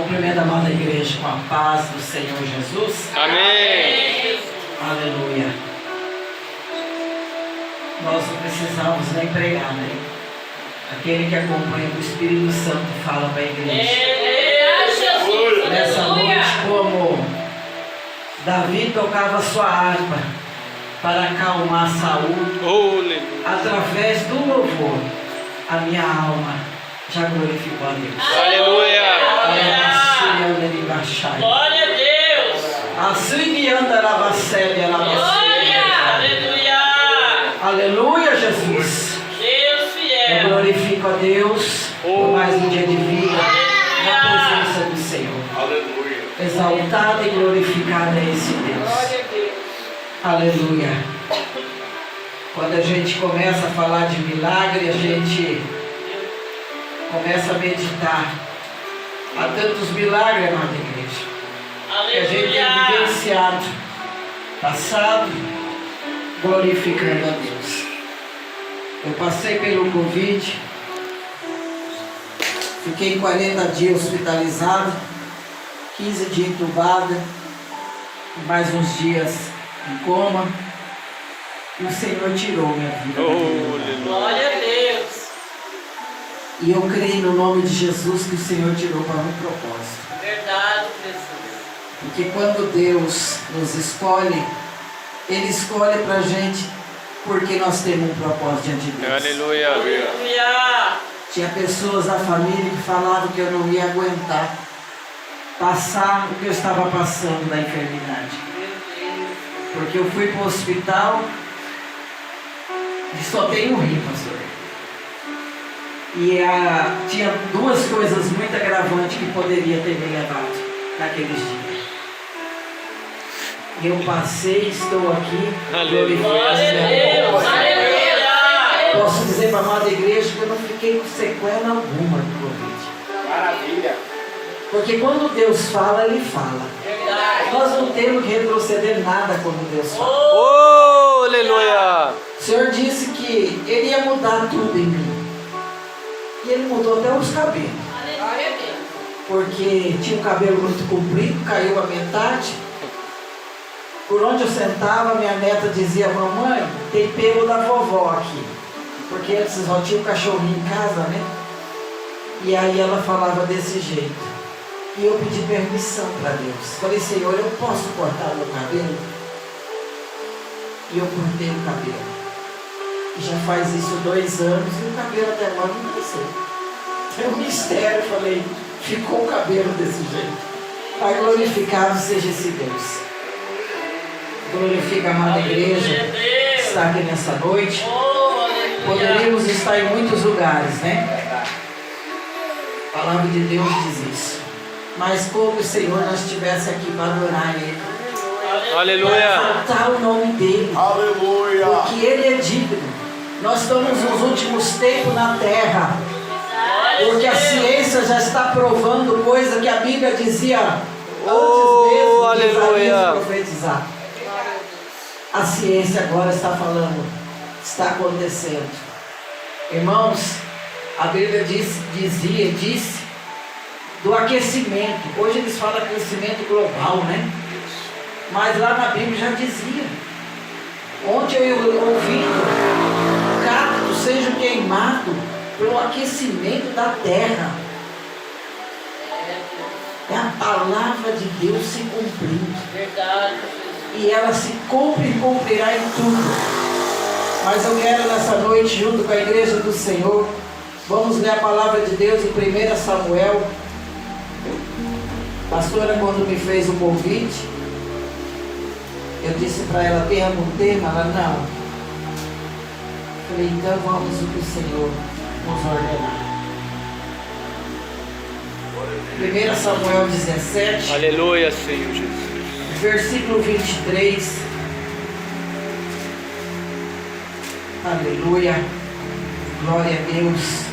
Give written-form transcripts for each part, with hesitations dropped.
Cumprimento a amada igreja com a paz do Senhor Jesus. Amém. Aleluia. Nós não precisamos nem pregar, né? Aquele que acompanha o Espírito Santo fala para a igreja. Nessa noite, como Davi tocava sua harpa para acalmar Saul, através do louvor, a minha alma já glorificou a Deus. Aleluia. Glória a Deus. Assim anda na Bacélia, na Glória. Aleluia. Aleluia, Jesus. Deus fiel. Eu glorifico a Deus por mais um dia de vida na presença do Senhor. Aleluia. Exaltado e glorificado é esse Deus. Glória a Deus. Aleluia. Quando a gente começa a falar de milagre, a gente começa a meditar. Há tantos milagres, amada igreja, que a gente tem vivenciado, passado, glorificando a Deus. Eu passei pelo Covid, fiquei 40 dias hospitalizado, 15 dias entubado, mais uns dias em coma, e o Senhor tirou minha vida. Glória a Deus. E eu creio no nome de Jesus que o Senhor tirou para um propósito. Verdade, Jesus. Porque quando Deus nos escolhe, Ele escolhe para a gente porque nós temos um propósito diante de Deus. Aleluia. Aleluia. Tinha pessoas da família que falavam que eu não ia aguentar passar o que eu estava passando da enfermidade. Porque eu fui para o hospital e só tenho rim, pastor. E tinha duas coisas muito agravantes que poderia ter me levado naqueles dias. Eu passei, estou aqui. Glória a Deus. Aleluia. Posso dizer para a amada igreja que eu não fiquei com sequela alguma do Covid. Maravilha. Porque quando Deus fala, Ele fala. Verdade. Nós não temos que retroceder nada quando Deus fala. Oh, aleluia. O Senhor disse que Ele ia mudar tudo em mim. E Ele mudou até os cabelos. Glória a Deus. Porque tinha um cabelo muito comprido, caiu a metade. Por onde eu sentava, minha neta dizia: mamãe, tem pelo da vovó aqui. Porque antes só tinha um cachorrinho em casa, né? E aí ela falava desse jeito. E eu pedi permissão para Deus. Falei: Senhor, eu posso cortar o meu cabelo? E eu cortei o cabelo. E já faz isso 2 anos e o cabelo até agora não cresceu. É um mistério. Eu falei: ficou o cabelo desse jeito. Pai, glorificado seja esse Deus. Glorifica a amada igreja que está aqui nessa noite. Poderíamos estar em muitos lugares, né? A palavra de Deus diz isso. Mas como o Senhor nós estivesse aqui para adorar Ele, Aleluia. exaltar o nome dEle, Aleluia. porque Ele é digno. Nós estamos nos últimos tempos na terra, porque a ciência já está provando coisa que a Bíblia dizia antes mesmo de Isaías profetizar. A ciência agora está falando, está acontecendo. Irmãos, a Bíblia disse do aquecimento. Hoje eles falam aquecimento global, né? Mas lá na Bíblia já dizia. Ontem eu ouvi: cacto seja queimado pelo aquecimento da terra. É a palavra de Deus se cumprindo. Verdade. E ela se cumpre e cumprirá em tudo. Mas eu quero nessa noite, junto com a igreja do Senhor, vamos ler a palavra de Deus em 1 Samuel. A pastora, quando me fez o convite, eu disse para ela: tem algum tema? Ela: não. Falei: então vamos o que o Senhor nos ordenar. 1 Samuel 17. Aleluia, Senhor Jesus. Versículo 23. Aleluia. Glória a Deus.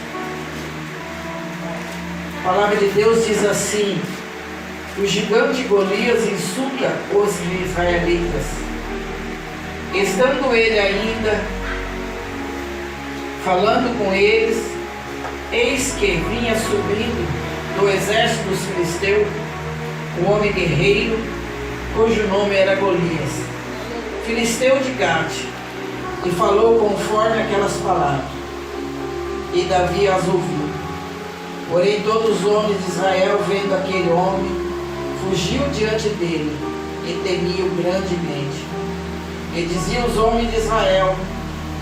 A palavra de Deus diz assim: o gigante Golias insulta os israelitas. Estando ele ainda falando com eles, eis que vinha subindo do exército dos filisteus, um homem guerreiro, cujo nome era Golias, filisteu de Gate, e falou conforme aquelas palavras, e Davi as ouviu. Porém todos os homens de Israel, vendo aquele homem, fugiu diante dele, e temiam grandemente. E diziam os homens de Israel: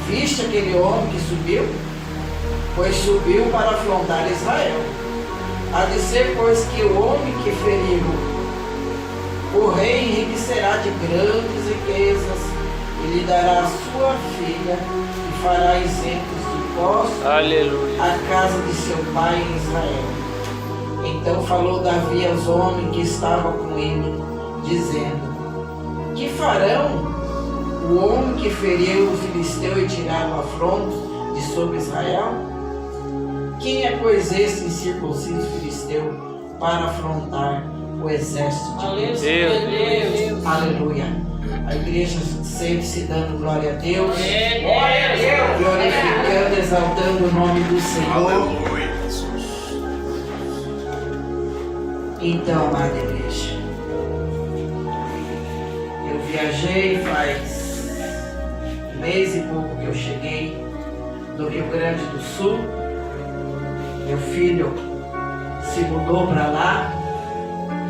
viste aquele homem que subiu? Pois subiu para afrontar Israel. Há de ser, pois, que o homem que feriu o rei enriquecerá de grandes riquezas, e lhe dará a sua filha, e fará isentos de impostos a casa de seu pai em Israel. Então falou Davi aos homens que estavam com ele, dizendo: que farão o homem que feriu o filisteu e tiraram o afronto de sobre Israel? Quem é, pois, esse incircunciso filisteu para afrontar o exército de Deus? Aleluia. A igreja sempre se dando glória a Deus, glorificando, exaltando o nome do Senhor. Então, amada igreja, eu viajei faz um mês e pouco que eu cheguei do Rio Grande do Sul. Meu filho se mudou para lá.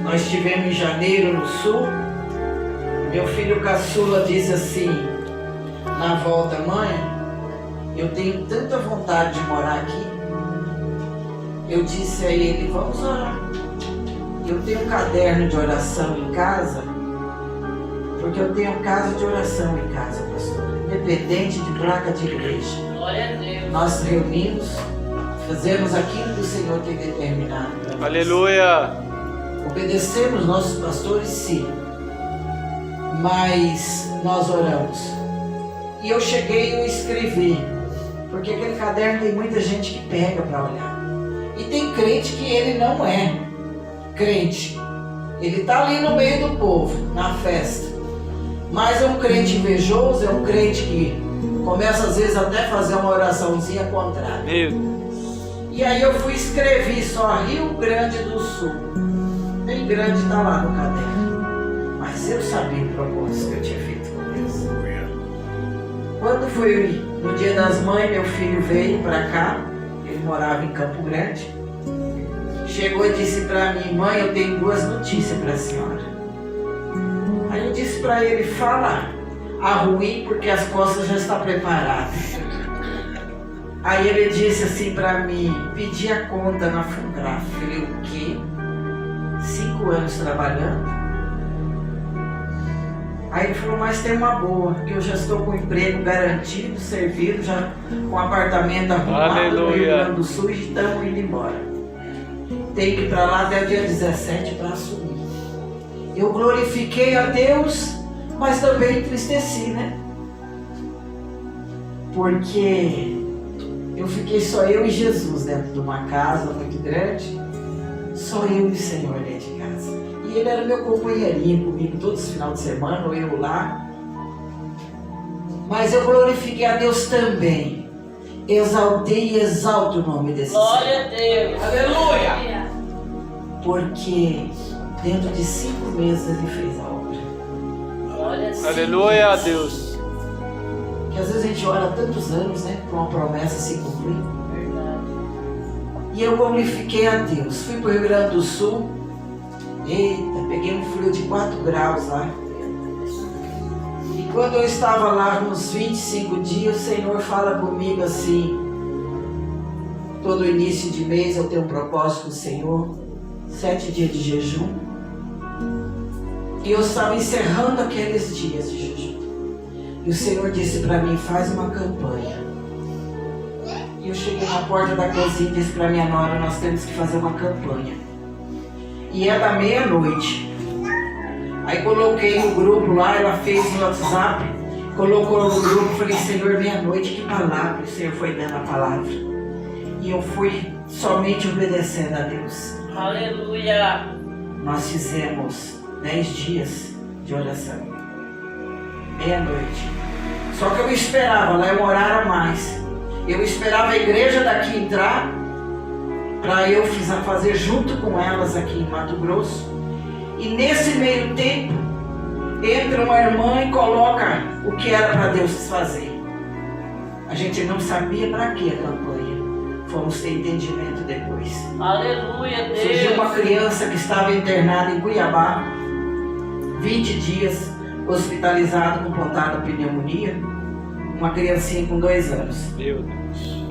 Nós estivemos em janeiro no sul. Meu filho caçula disse assim, na volta: mãe, eu tenho tanta vontade de morar aqui. Eu disse a ele: vamos orar. Eu tenho um caderno de oração em casa, porque eu tenho casa de oração em casa, pastor, independente de placa de igreja. Glória a Deus. Nós reunimos, fazemos aquilo que o Senhor tem determinado para nós. Aleluia. Obedecemos nossos pastores, sim, mas nós oramos. E eu cheguei e eu escrevi, porque aquele caderno tem muita gente que pega para olhar. E tem crente que ele não é crente. Ele está ali no meio do povo, na festa. Mas é um crente invejoso, é um crente que começa às vezes até a fazer uma oraçãozinha contrária. E aí eu fui escrevi só Rio Grande do Sul. Bem grande está lá no caderno. Mas eu sabia o propósito que eu tinha feito com Deus. Quando foi no Dia das Mães, meu filho veio para cá. Ele morava em Campo Grande. Chegou e disse para mim: mãe, eu tenho duas notícias para a senhora. Aí eu disse para ele: fala a ruim, porque as costas já estão preparadas. Aí ele disse assim para mim: pedi a conta na Fungraf. Eu falei: o quê? 5 anos trabalhando? Aí ele falou: mas tem uma boa, que eu já estou com o emprego garantido, servido, já com apartamento arrumado no Rio Grande do Sul, e estamos indo embora. Tem que ir para lá até o dia 17 para assumir. Eu glorifiquei a Deus, mas também entristeci, né? Porque eu fiquei só eu e Jesus dentro de uma casa muito grande, só eu e o Senhor dentro de casa. E ele era meu companheirinho comigo todos os finais de semana, ou eu lá. Mas eu glorifiquei a Deus também. Exaltei e exalto o nome desse Senhor. Glória a Deus. Aleluia. Porque dentro de 5 meses ele fez a obra. Glória a Deus. Aleluia a Deus. Que às vezes a gente ora tantos anos, né, para uma promessa se cumprir. Verdade. E eu glorifiquei a Deus. Fui para o Rio Grande do Sul. Eita, peguei um frio de 4 graus lá. E quando eu estava lá, uns 25 dias, o Senhor fala comigo assim: todo início de mês eu tenho um propósito com o Senhor, 7 dias de jejum. E eu estava encerrando aqueles dias de jejum. E o Senhor disse para mim: faz uma campanha. E eu cheguei na porta da cozinha e disse para minha nora: nós temos que fazer uma campanha. E é da meia-noite. Aí coloquei no grupo lá, ela fez no WhatsApp, colocou no grupo, falei: Senhor, meia-noite, que palavra? O Senhor foi dando a palavra. E eu fui somente obedecendo a Deus. Aleluia. Nós fizemos 10 dias de oração. Meia-noite. Só que eu esperava, lá é um horário a mais. Eu esperava a igreja daqui entrar para eu fazer junto com elas aqui em Mato Grosso. E nesse meio tempo, entra uma irmã e coloca o que era para Deus fazer. A gente não sabia para que a campanha. Fomos ter entendimento depois. Aleluia, Deus. Surgiu uma criança que estava internada em Cuiabá, 20 dias, hospitalizada com pontada pneumonia. Uma criancinha com 2 anos. Meu Deus.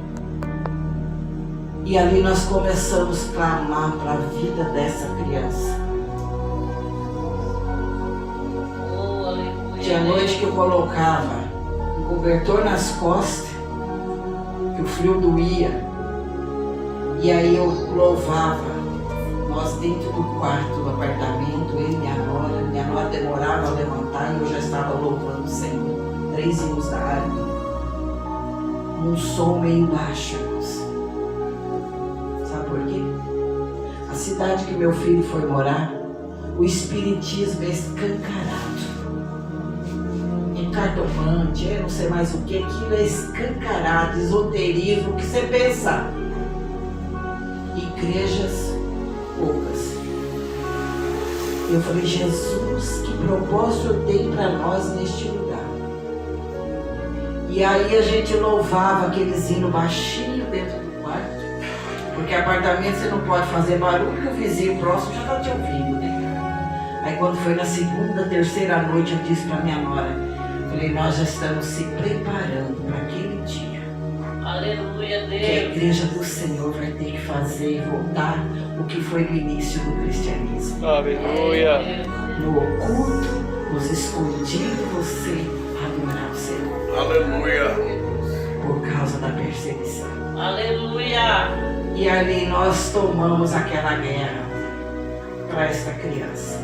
E ali nós começamos a clamar para a vida dessa criança. Oh, aleluia. Tinha noite que eu colocava um cobertor nas costas, que o frio doía. E aí eu louvava, nós dentro do quarto do apartamento, eu e minha nora demorava a levantar e eu já estava louvando o Senhor. 3 hinos da harpa, num som meio baixo, irmãos. Sabe por quê? A cidade que meu filho foi morar, o espiritismo é escancarado. É cartomante, é não sei mais o que, aquilo é escancarado, esoterismo, o que você pensa. Igrejas poucas. Eu falei, Jesus, que propósito tem para nós neste lugar? E aí a gente louvava aqueles hinos baixinho dentro do quarto, porque apartamento você não pode fazer barulho, porque o vizinho próximo já está te ouvindo, né? Aí quando foi na segunda, terceira noite, eu disse para minha nora, falei, nós já estamos se preparando para aquele dia. Aleluia, Deus. Que a igreja do Senhor vai ter que fazer e voltar o que foi no início do cristianismo. Aleluia. No oculto, nos escondidos, você adorar o Senhor. Aleluia. Por causa da perseguição. Aleluia. E ali nós tomamos aquela guerra para esta criança.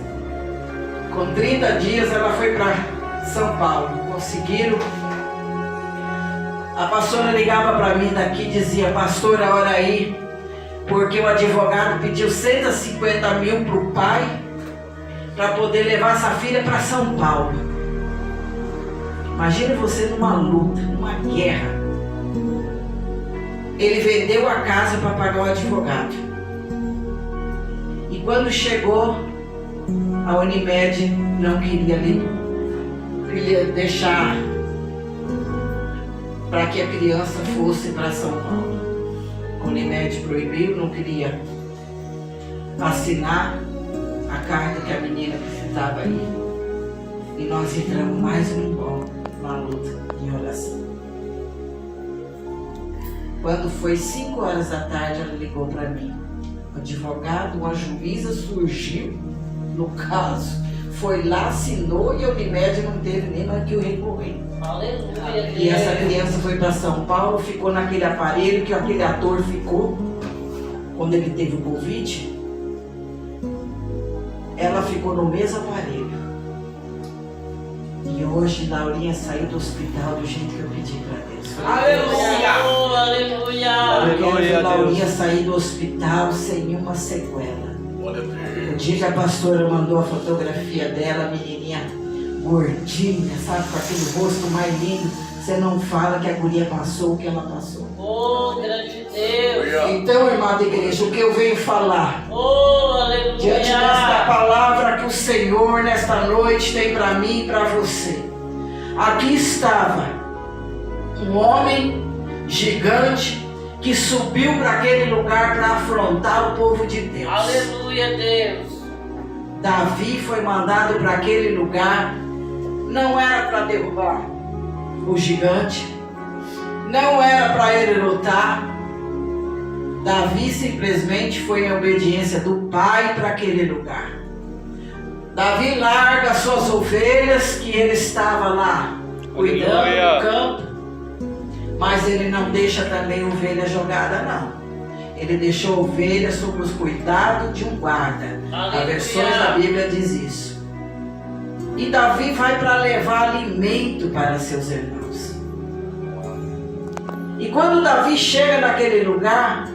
Com 30 dias ela foi para São Paulo. Conseguiram. A pastora ligava para mim daqui e dizia, pastora, ora aí, porque o advogado pediu 150 mil para o pai para poder levar essa filha para São Paulo. Imagina você numa luta, numa guerra. Ele vendeu a casa para pagar o advogado. E quando chegou, a Unimed não queria deixar para que a criança fosse para São Paulo. A Unimed proibiu, não queria assinar a carta que a menina precisava ir. E nós entramos mais uma luta em oração. Quando foi 5 horas da tarde, ela ligou para mim. O advogado, uma juíza surgiu no caso, foi lá, assinou e a Unimed não teve nem mais que o recorrer. Aleluia. E essa criança foi para São Paulo, ficou naquele aparelho que aquele ator ficou quando ele teve o Covid. Ela ficou no mesmo aparelho. E hoje Laurinha saiu do hospital do jeito que eu pedi para Deus. Aleluia. Oh, aleluia. A Laurinha saiu do hospital sem uma sequela. O dia que a pastora mandou a fotografia dela, a menininha gordinha, sabe, com aquele rosto mais lindo, você não fala que a guria passou o que ela passou. Oh, grande Deus. Então, irmã da igreja, o que eu venho falar? Oh, aleluia. Diante desta palavra que o Senhor nesta noite tem para mim e para você. Aqui estava um homem gigante que subiu para aquele lugar para afrontar o povo de Deus. Aleluia, Deus. Davi foi mandado para aquele lugar, não era para derrubar o gigante, não era para ele lutar. Davi simplesmente foi em obediência do pai para aquele lugar. Davi larga suas ovelhas que ele estava lá cuidando do campo, mas ele não deixa também ovelha jogada não. Ele deixou ovelha sob os cuidados de um guarda. Aleluia. A versão da Bíblia diz isso. E Davi vai para levar alimento para seus irmãos. E quando Davi chega naquele lugar,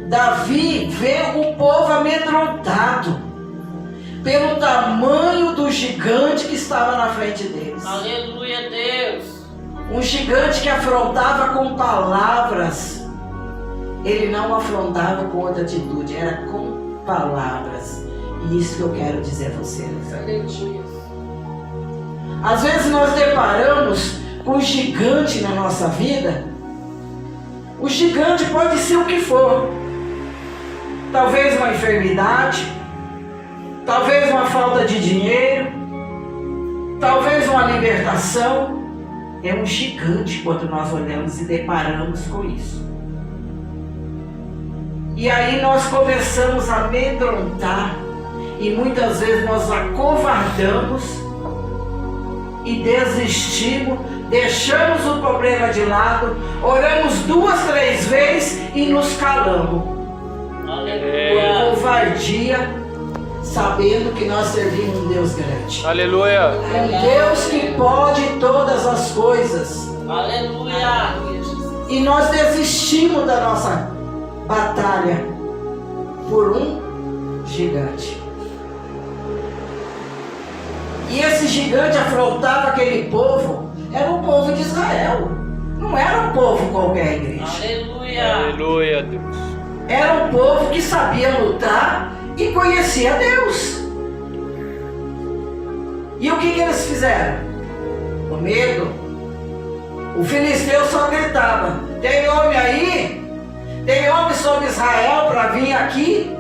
Davi vê o povo amedrontado pelo tamanho do gigante que estava na frente deles. Aleluia, Deus. Um gigante que afrontava com palavras ele não afrontava com outra atitude, era com palavras. E isso que eu quero dizer a vocês. Às vezes nós deparamos com um gigante na nossa vida. O gigante pode ser o que for. Talvez uma enfermidade, talvez uma falta de dinheiro, talvez uma libertação. É um gigante quando nós olhamos e deparamos com isso. E aí nós começamos a amedrontar e muitas vezes nós acovardamos e desistimos, deixamos o problema de lado, oramos 2, 3 vezes e nos calamos. Covardia, sabendo que nós servimos um Deus grande. Aleluia. Um Deus que pode todas as coisas. Aleluia. E nós desistimos da nossa batalha por um gigante. E esse gigante afrontava aquele povo. Era o povo de Israel. Não era um povo qualquer, igreja. Aleluia. Aleluia, Deus. Era um povo que sabia lutar e conhecia Deus. E o que eles fizeram? Com medo. O filisteu só gritava: tem homem aí? Tem homem sobre Israel para vir aqui?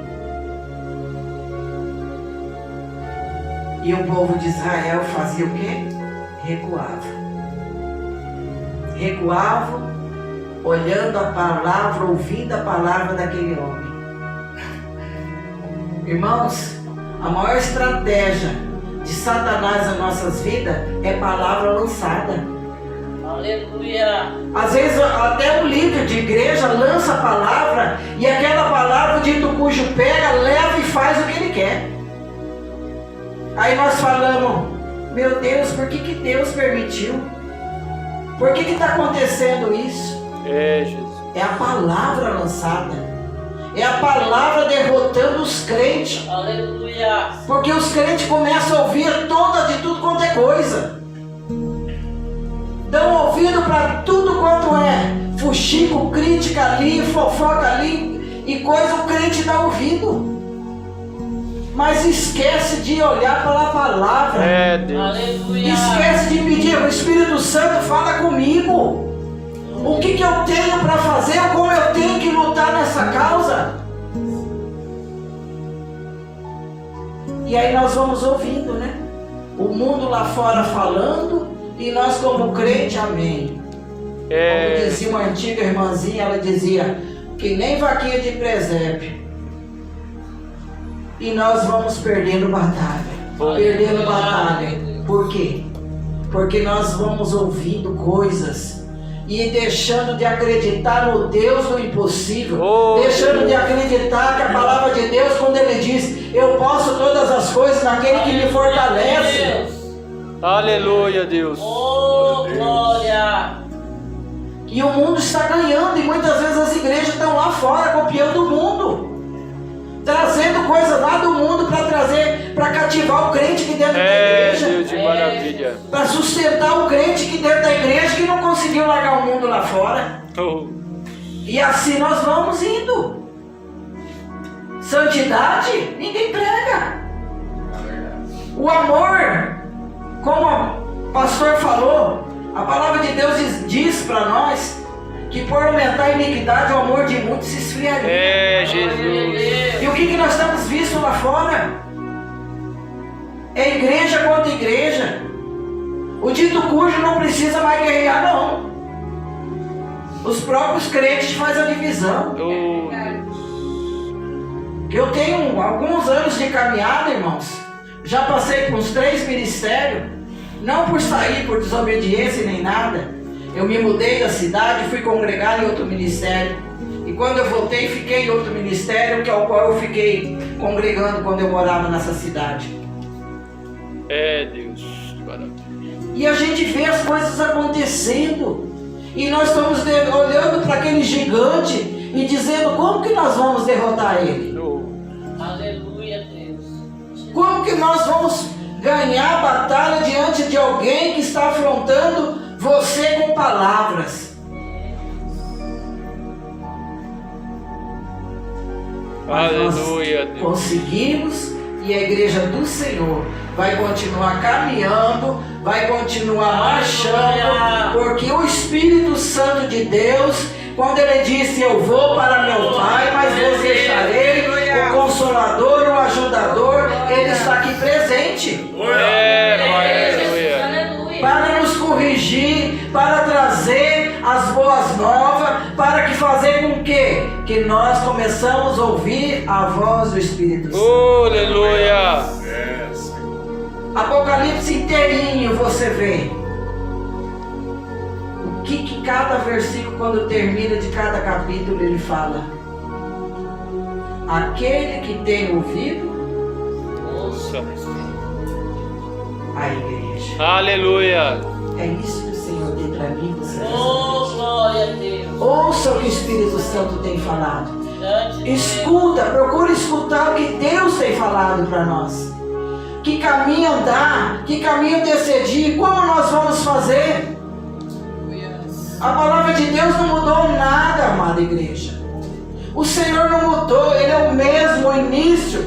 E o povo de Israel fazia o quê? Recuava. Recuava, olhando a palavra, ouvindo a palavra daquele homem. Irmãos, a maior estratégia de Satanás nas nossas vidas é palavra lançada. Aleluia. Às vezes até um líder de igreja lança a palavra e aquela palavra, o dito cujo pega, leva e faz o que ele quer. Aí nós falamos: meu Deus, por que Deus permitiu? Por que está acontecendo isso? É, Jesus. É a palavra lançada. É a palavra derrotando os crentes. Aleluia. Porque os crentes começam a ouvir de tudo quanto é coisa. Dão ouvido para tudo quanto é fuxico, crítica ali, fofoca ali e coisa, o crente dá ouvido. Mas esquece de olhar para a palavra. É, Deus. Aleluia. Esquece de pedir: o Espírito Santo fala comigo. O que eu tenho para fazer? Como eu tenho que lutar nessa causa? E aí nós vamos ouvindo, né? O mundo lá fora falando e nós como crente, amém. Como dizia uma antiga irmãzinha, ela dizia que nem vaquinha de presépio. E nós vamos perdendo batalha. Perdendo batalha. Por quê? Porque nós vamos ouvindo coisas e deixando de acreditar no Deus do impossível. Deixando de acreditar que a palavra de Deus, quando Ele diz: eu posso todas as coisas naquele que me fortalece. Aleluia, Deus. Oh, glória. E o mundo está ganhando, e muitas vezes as igrejas estão lá fora copiando o mundo, trazendo coisas lá do mundo para trazer, para cativar o crente que dentro da igreja. Deus de maravilha. Para sustentar o crente que dentro da igreja que não conseguiu largar o mundo lá fora. E assim nós vamos indo. Santidade, ninguém prega. O amor, como o pastor falou, a palavra de Deus diz para nós que por aumentar a iniquidade, o amor de muitos se esfriaria. É, Jesus. E o que nós temos visto lá fora? É igreja contra igreja. O dito cujo não precisa mais guerrear, não. Os próprios crentes fazem a divisão. Eu tenho alguns anos de caminhada, irmãos. Já passei por uns 3 ministérios. Não por sair por desobediência nem nada. Eu me mudei da cidade, fui congregar em outro ministério. E quando eu voltei, fiquei em outro ministério, que é o qual eu fiquei congregando quando eu morava nessa cidade. É, Deus. E a gente vê as coisas acontecendo. E nós estamos olhando para aquele gigante e dizendo: como que nós vamos derrotar ele? Aleluia, Deus. Como que nós vamos ganhar a batalha diante de alguém que está afrontando você com palavras? Mas Aleluia, nós Deus. conseguimos e a igreja do Senhor vai continuar caminhando, vai continuar marchando, porque o Espírito Santo de Deus, quando ele disse: eu vou para meu Pai, mas vos deixarei o Consolador, o Ajudador, ele está aqui presente. Pai, aleluia. Para nos corrigir, para trazer as boas novas, para que fazer com que nós começamos a ouvir a voz do Espírito Santo. Aleluia. Apocalipse inteirinho você vê o que cada versículo, quando termina de cada capítulo, ele fala: aquele que tem ouvido, Nossa. a igreja. Aleluia. É isso que o Senhor tem para mim e você. Oh, glória a Deus. Ouça o que o Espírito Santo tem falado. Diante de Escuta, procure escutar o que Deus tem falado para nós. Que caminho andar, que caminho decidir, como nós vamos fazer. A palavra de Deus não mudou nada, amada igreja. O Senhor não mudou, Ele é o mesmo, o início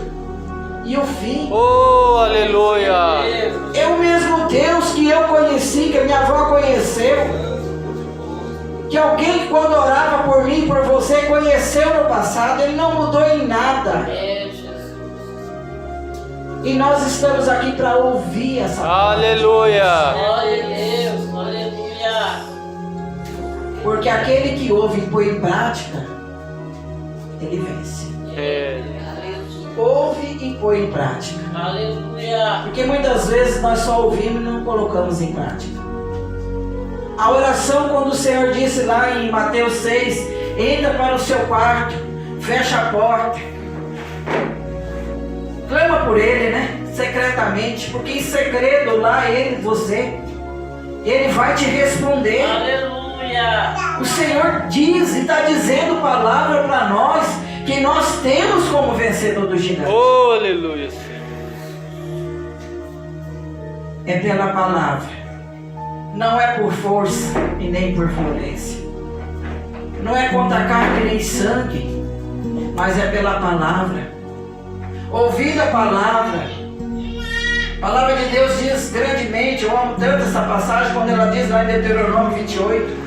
e o fim. Oh, aleluia. Deus. É o mesmo Deus que eu conheci, que a minha avó conheceu. Que alguém que quando orava por mim, por você, conheceu no passado, Ele não mudou em nada. É, Jesus. E nós estamos aqui para ouvir essa palavra. Aleluia. Glória a Deus. Aleluia. Porque aquele que ouve e põe em prática, ele vence. Ouve e põe em prática. Aleluia. Porque muitas vezes nós só ouvimos e não colocamos em prática. A oração, quando o Senhor disse lá em Mateus 6, entra para o seu quarto, fecha a porta, clama por Ele, né? Secretamente, porque em segredo lá Ele vai te responder. Aleluia. O Senhor diz e está dizendo palavra para nós, que nós temos como vencedor do gigante. Oh, aleluia. É pela palavra. Não é por força e nem por violência. Não é contra carne nem sangue, mas é pela palavra. Ouvir a palavra. A palavra de Deus diz grandemente, eu amo tanto essa passagem, quando ela diz lá em Deuteronômio 28,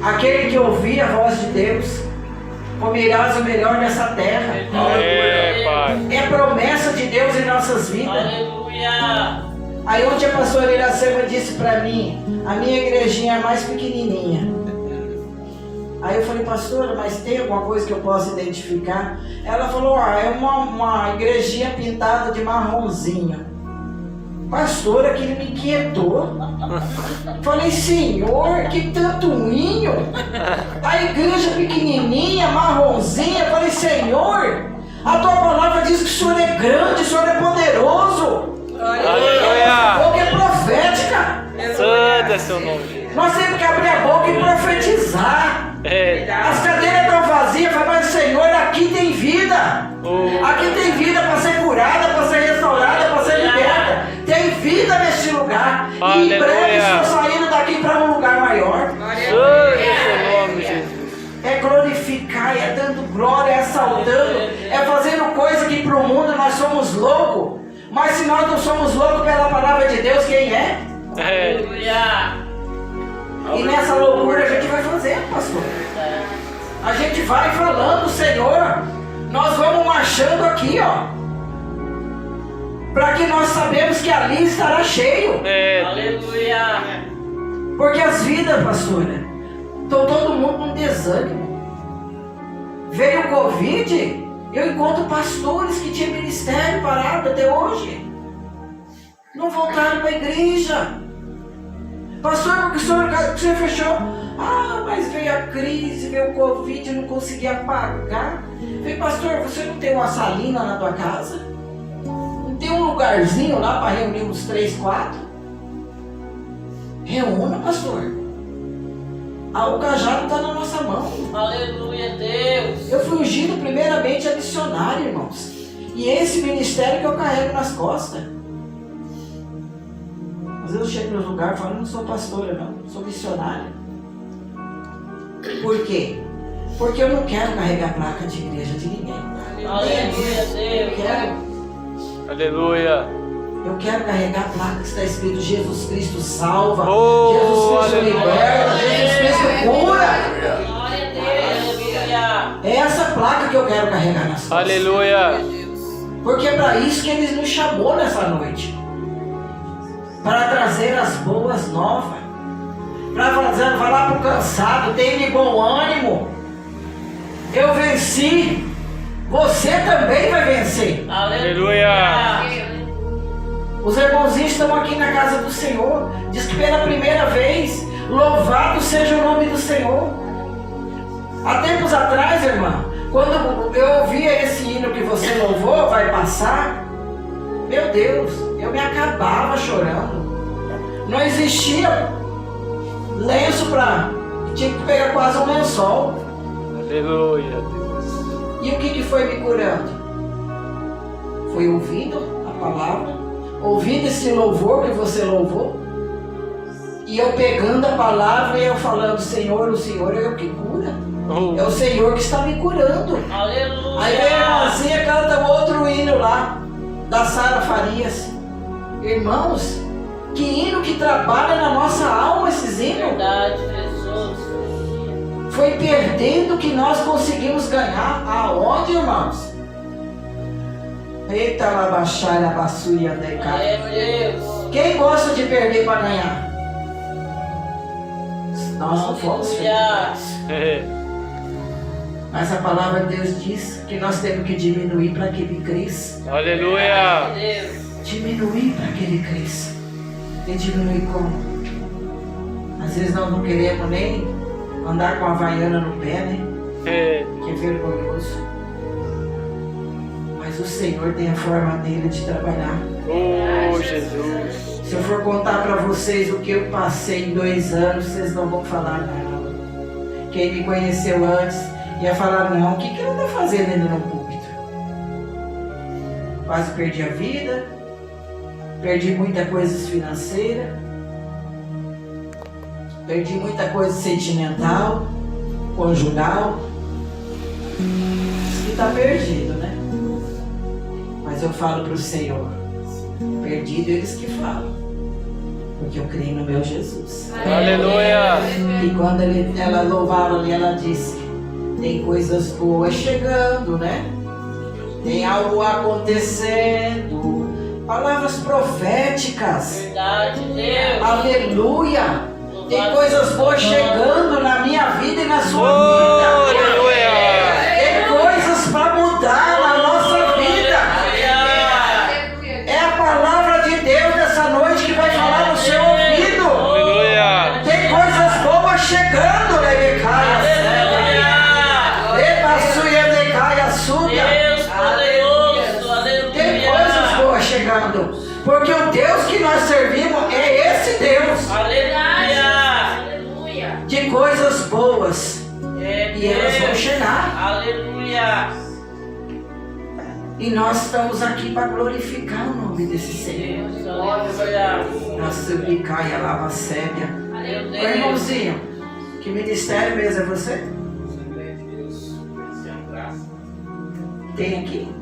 aquele que ouvir a voz de Deus, comerás o melhor dessa terra. Pai. É promessa de Deus em nossas vidas. Aleluia. Aí ontem a pastora Iracema disse para mim, a minha igrejinha é mais pequenininha. Aí eu falei: pastora, mas tem alguma coisa que eu possa identificar? Ela falou: é uma igrejinha pintada de marronzinho. Pastora, aquilo me inquietou. Falei: Senhor, que tantoinho. A igreja pequenininha, marronzinha. Falei: Senhor, a tua palavra diz que o Senhor é grande, o Senhor é poderoso. A boca é profética. Santo é seu nome. Nós temos que abrir a boca e profetizar. As cadeiras estão vazias, mas Senhor, aqui tem vida. Aqui tem vida para ser curada, para ser restaurada, para ser liberta. Tem vida neste lugar. E em breve estou saindo daqui para um lugar maior. Santo é seu nome, Jesus. É glorificar, é dando glória, é exaltando, é fazendo coisa que para o mundo nós somos loucos. Mas se nós não somos loucos pela palavra de Deus, quem é? Aleluia. E nessa loucura a gente vai fazer, pastor. A gente vai falando: Senhor, nós vamos marchando aqui, ó. Para que nós sabemos que ali estará cheio. Aleluia. Porque as vidas, pastora, estão todo mundo com desânimo. Veio o Covid, eu encontro pastores que tinham ministério parado até hoje. Não voltaram para a igreja. Pastor, porque o senhor fechou. Ah, mas veio a crise, veio o Covid, não conseguia pagar. Falei: pastor, você não tem uma salina na tua casa? Não tem um lugarzinho lá para reunir uns 3, 4? Reúna, pastor. O cajado está na nossa mão. Aleluia, Deus. Eu fui ungido primeiramente a missionário, irmãos. E é esse ministério que eu carrego nas costas. Às vezes eu chego nos lugares e falo: não sou pastora, não, sou missionária. Por quê? Porque eu não quero carregar placa de igreja de ninguém. Aleluia, Deus. Aleluia. Eu quero carregar a placa que está escrito Jesus Cristo salva, Oh, Jesus Cristo aleluia. liberta, Jesus Cristo cura. Glória a Deus. Aleluia. É essa placa que eu quero carregar nas costas. Aleluia. Porque é para isso que Ele nos chamou nessa noite. Para trazer as boas novas. Para falar para o cansado, tem de bom ânimo. Eu venci. Você também vai vencer. Aleluia. Os irmãozinhos estão aqui na casa do Senhor. Diz que pela primeira vez, louvado seja o nome do Senhor. Há tempos atrás, irmã, quando eu ouvia esse hino que você louvou, vai passar, meu Deus, eu me acabava chorando. Não existia lenço para... Tinha que pegar quase um lençol. Aleluia. E o que foi me curando? Foi ouvindo a palavra, ouvindo esse louvor que você louvou, e eu pegando a palavra e eu falando, Senhor, o Senhor é o que cura. É o Senhor que está me curando. Aleluia. Aí a irmãzinha canta outro hino lá, da Sara Farias. Irmãos, que hino que trabalha na nossa alma esses hinos. Verdade, Jesus. Foi perdendo que nós conseguimos ganhar. Aonde, irmãos? Eita, labaxara, bassuia, decai. Deus. Quem gosta de perder para ganhar? Nós não fomos feitos. Mas a palavra de Deus diz que nós temos que diminuir para que Ele cresça. Aleluia. Deus. Diminuir para que Ele cresça. E diminuir como? Às vezes nós não queremos nem andar com a havaiana no pé, né? Que é vergonhoso. Mas o Senhor tem a forma dele de trabalhar. Oh, Jesus. Se eu for contar para vocês o que eu passei em 2 anos, vocês não vão falar nada. Quem me conheceu antes ia falar, não, o que ela está fazendo ainda no púlpito? Quase perdi a vida, perdi muita coisa financeira, perdi muita coisa sentimental, conjugal. E está perdido, né? Mas eu falo para o Senhor, perdido eles que falam, porque eu creio no meu Jesus. Aleluia. E quando ela louvava ali, ela disse, tem coisas boas chegando, né? Tem algo acontecendo, palavras proféticas. Verdade, Deus. Aleluia. Tem coisas boas chegando na minha vida e na sua Oh, vida. aleluia. Tem coisas para mudar na nossa vida. É a palavra de Deus nessa noite que vai falar no seu ouvido. Aleluia. Tem coisas boas chegando, Lebecaia. Lebaçuia, Lecaia, Súbia. Deus poderoso. Aleluia. Tem coisas boas chegando. Porque o Deus que nós servimos é esse Deus. Aleluia. De coisas boas. E elas vão chegar. Aleluia. E nós estamos aqui para glorificar o nome desse Senhor. Deus, aleluia. Nossa, Lecaia, Lava Sébia. Ô, Aleluia. irmãozinho, que ministério mesmo é você? Tem aqui?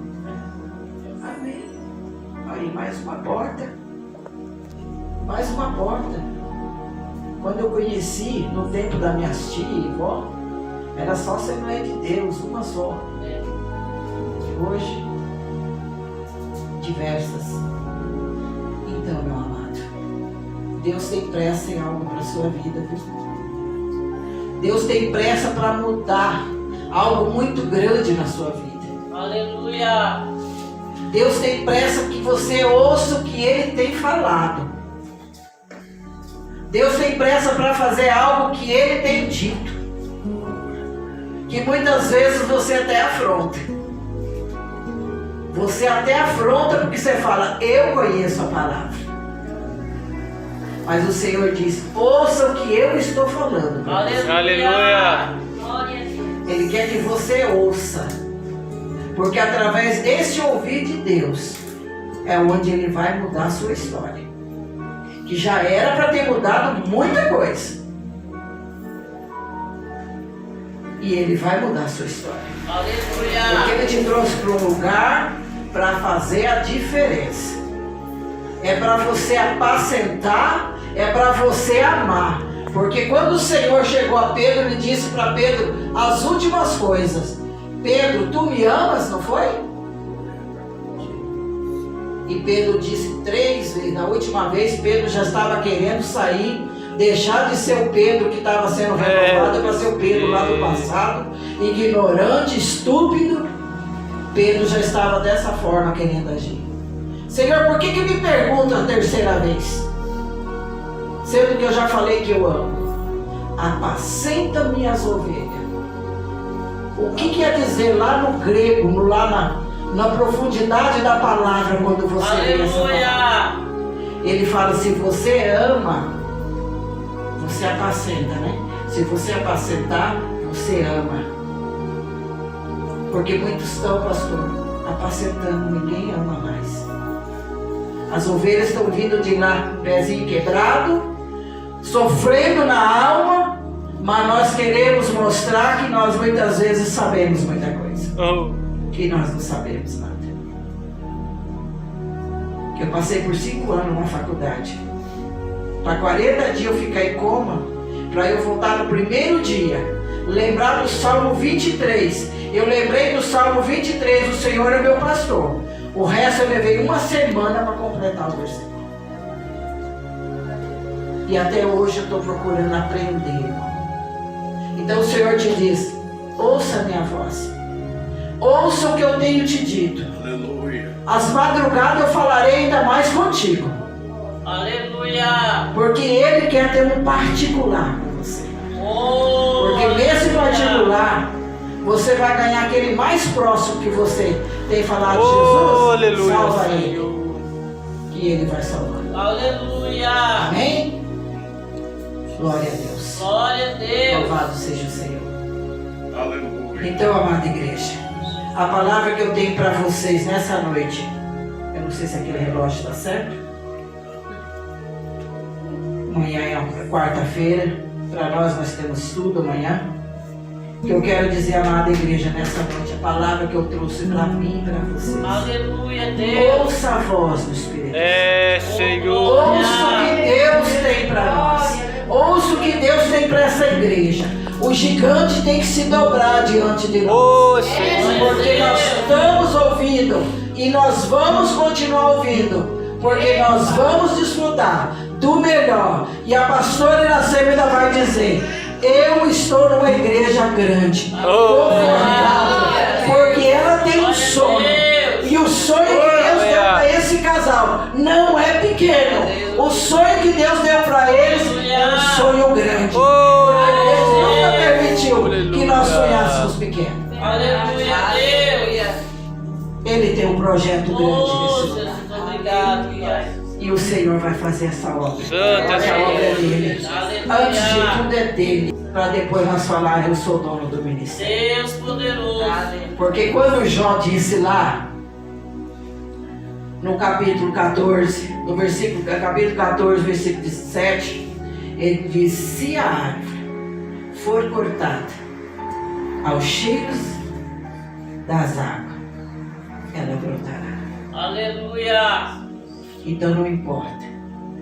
Amém. Aí, mais uma porta. Mais uma porta. Quando eu conheci, no tempo da minha tia e vó, era só Assembleia de Deus, uma só. Hoje, diversas. Então, meu amado, Deus tem pressa em algo para a sua vida, viu? Deus tem pressa para mudar algo muito grande na sua vida. Aleluia. Deus tem pressa que você ouça o que Ele tem falado. Deus tem pressa para fazer algo que Ele tem dito. Que muitas vezes você até afronta. Você até afronta porque você fala, eu conheço a palavra. Mas o Senhor diz, ouça o que eu estou falando. Aleluia. Ele quer que você ouça. Porque através desse ouvir de Deus, é onde Ele vai mudar a sua história. Que já era para ter mudado muita coisa. E Ele vai mudar a sua história. Porque Aleluia. Ele te trouxe para um lugar para fazer a diferença. É para você apacentar, é para você amar. Porque quando o Senhor chegou a Pedro, Ele disse para Pedro as últimas coisas. Pedro, tu me amas, não foi? E Pedro disse 3 vezes. Na última vez, Pedro já estava querendo sair, deixar de ser o Pedro que estava sendo renovado para ser o Pedro lá do passado, ignorante, estúpido. Pedro já estava dessa forma querendo agir. Senhor, por que me pergunta a terceira vez? Sendo que eu já falei que eu amo. Apacenta minhas ovelhas. O que quer dizer lá no grego, lá na profundidade da palavra, quando você lê essa palavra? Ele fala, se você ama, você apacenta, né? Se você apacentar, você ama. Porque muitos estão, pastor, apacentando, ninguém ama mais. As ovelhas estão vindo de lá, pezinho quebrado, sofrendo na alma, mas nós queremos mostrar que nós muitas vezes sabemos muita coisa. Que nós não sabemos nada. Eu passei por 5 anos na faculdade. Para 40 dias eu ficar em coma, para eu voltar no primeiro dia, lembrar do Salmo 23. Eu lembrei do Salmo 23, o Senhor é meu pastor. O resto eu levei 1 semana para completar o versículo. E até hoje eu estou procurando aprender, irmão. Então o Senhor te diz, ouça a minha voz. Ouça o que eu tenho te dito. Aleluia. Às madrugadas eu falarei ainda mais contigo. Aleluia. Porque Ele quer ter um particular com você. Porque nesse particular, você vai ganhar aquele mais próximo que você tem falado, Jesus, aleluia, salva Senhor. Ele. Que Ele vai salvar. Aleluia. Amém? Glória a Deus. Glória a Deus. Louvado seja o Senhor. Aleluia. Então, amada igreja, a palavra que eu tenho para vocês nessa noite, eu não sei se aquele relógio está certo. Amanhã é quarta-feira, para nós temos estudo amanhã. Que eu quero dizer, amada igreja, nessa noite, a palavra que eu trouxe para mim e para vocês. Aleluia, Deus. Ouça a voz do Espírito. Senhor. Ouça o que Deus tem para nós. Ouça o que Deus tem para essa igreja. O gigante tem que se dobrar diante de nós. Porque nós estamos ouvindo e nós vamos continuar ouvindo. Porque nós vamos desfrutar do melhor. E a pastora Iracema ainda vai dizer, eu estou numa igreja grande, confortável, porque ela tem um sonho. E o sonho que Deus deu para esse casal não é pequeno. O sonho que Deus deu para eles é um sonho grande. Porque Deus nunca permitiu que nós sonhássemos pequeno. Aleluia, Deus. Ele tem um projeto grande nesse lugar. Jesus, obrigado, Pai. E o Senhor vai fazer essa obra. Santa Essa obra é dele. Aleluia. Antes de tudo é dele. Para depois nós falar, eu sou dono do ministério. Deus poderoso. Porque quando Jó disse lá, no capítulo 14, no versículo, capítulo 14, versículo 17, ele diz, se a árvore for cortada aos cheiros das águas, ela brotará. Aleluia. Então não importa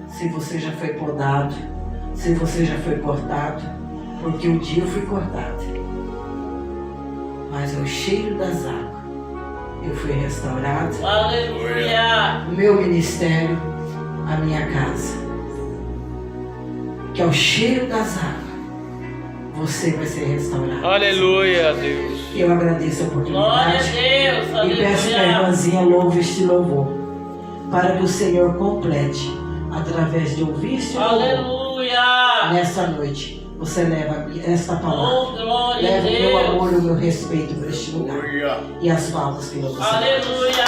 se você já foi podado, se você já foi cortado, porque um dia eu fui cortado, mas ao cheiro das águas eu fui restaurado. Aleluia. O meu ministério, a minha casa, que ao cheiro das águas você vai ser restaurado. Aleluia, Deus. Eu agradeço a Glória a oportunidade Deus. e peço que a Aleluia. irmãzinha louve este louvor, para que o Senhor complete através de ouvir este louvor. Aleluia. Nessa noite você leva esta palavra, Oh, glória a leva o meu Deus. amor e o meu respeito por este lugar Aleluia. e as palmas que eu vou Aleluia.